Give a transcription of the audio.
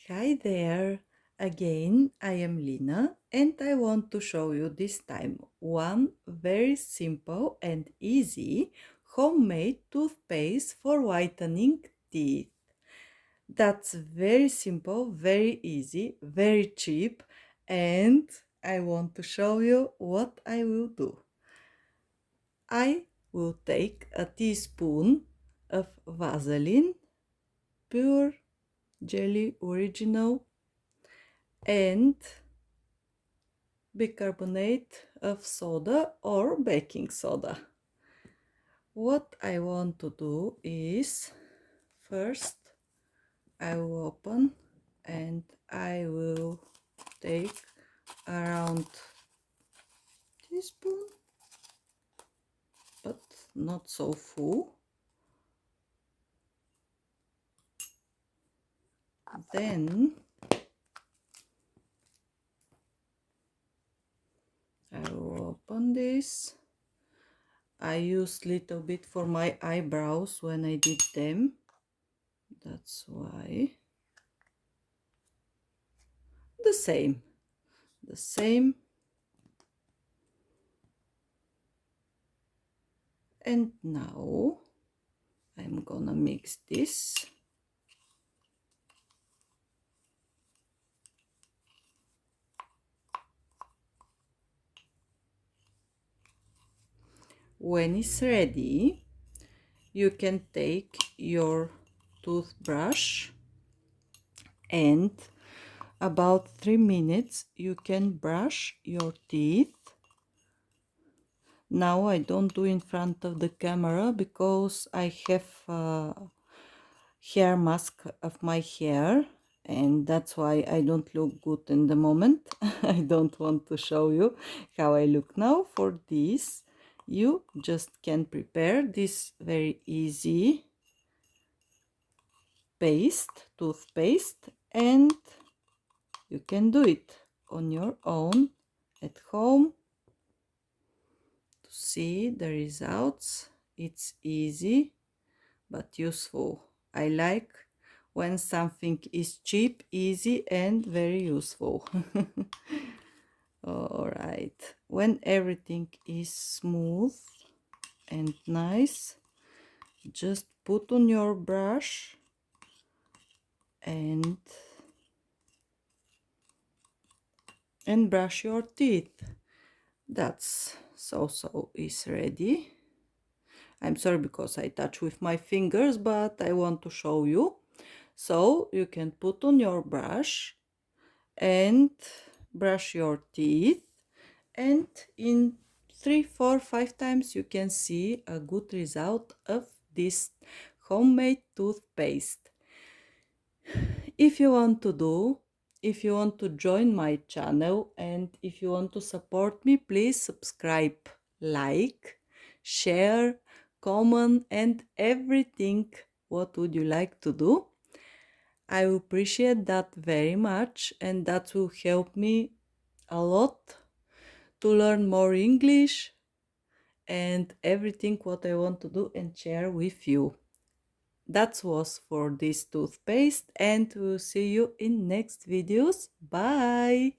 Hi there! Again, I am Lina and I want to show you this time one very simple and easy homemade toothpaste for whitening teeth. That's very simple, very easy, very cheap, and I want to show you what I will do. I will take a teaspoon of vaseline, pure jelly original, and bicarbonate of soda or baking soda. What I want to do is first I will open and I will take around teaspoon, but not so full. Then I will open this. I used little bit for my eyebrows when I did them. That's why. The same. And now I'm gonna mix this. When it's ready, you can take your toothbrush and about 3 minutes you can brush your teeth. Now I don't do in front of the camera because I have a hair mask of my hair, and that's why I don't look good in the moment. I don't want to show you how I look now. For this, you just can prepare this very easy toothpaste, and you can do it on your own at home to see the results. It's easy but useful. I like when something is cheap, easy, and very useful. All right, when everything is smooth and nice, just put on your brush and brush your teeth. That's so is ready. I'm sorry because I touch with my fingers, but I want to show you. So you can put on your brush and brush your teeth, and in 3, 4, 5 times you can see a good result of this homemade toothpaste. If you want to join my channel and if you want to support me, please subscribe, like, share, comment, and everything. What would you like to do? I will appreciate that very much, and that will help me a lot to learn more English and everything what I want to do and share with you. That was for this toothpaste, and we'll see you in next videos. Bye!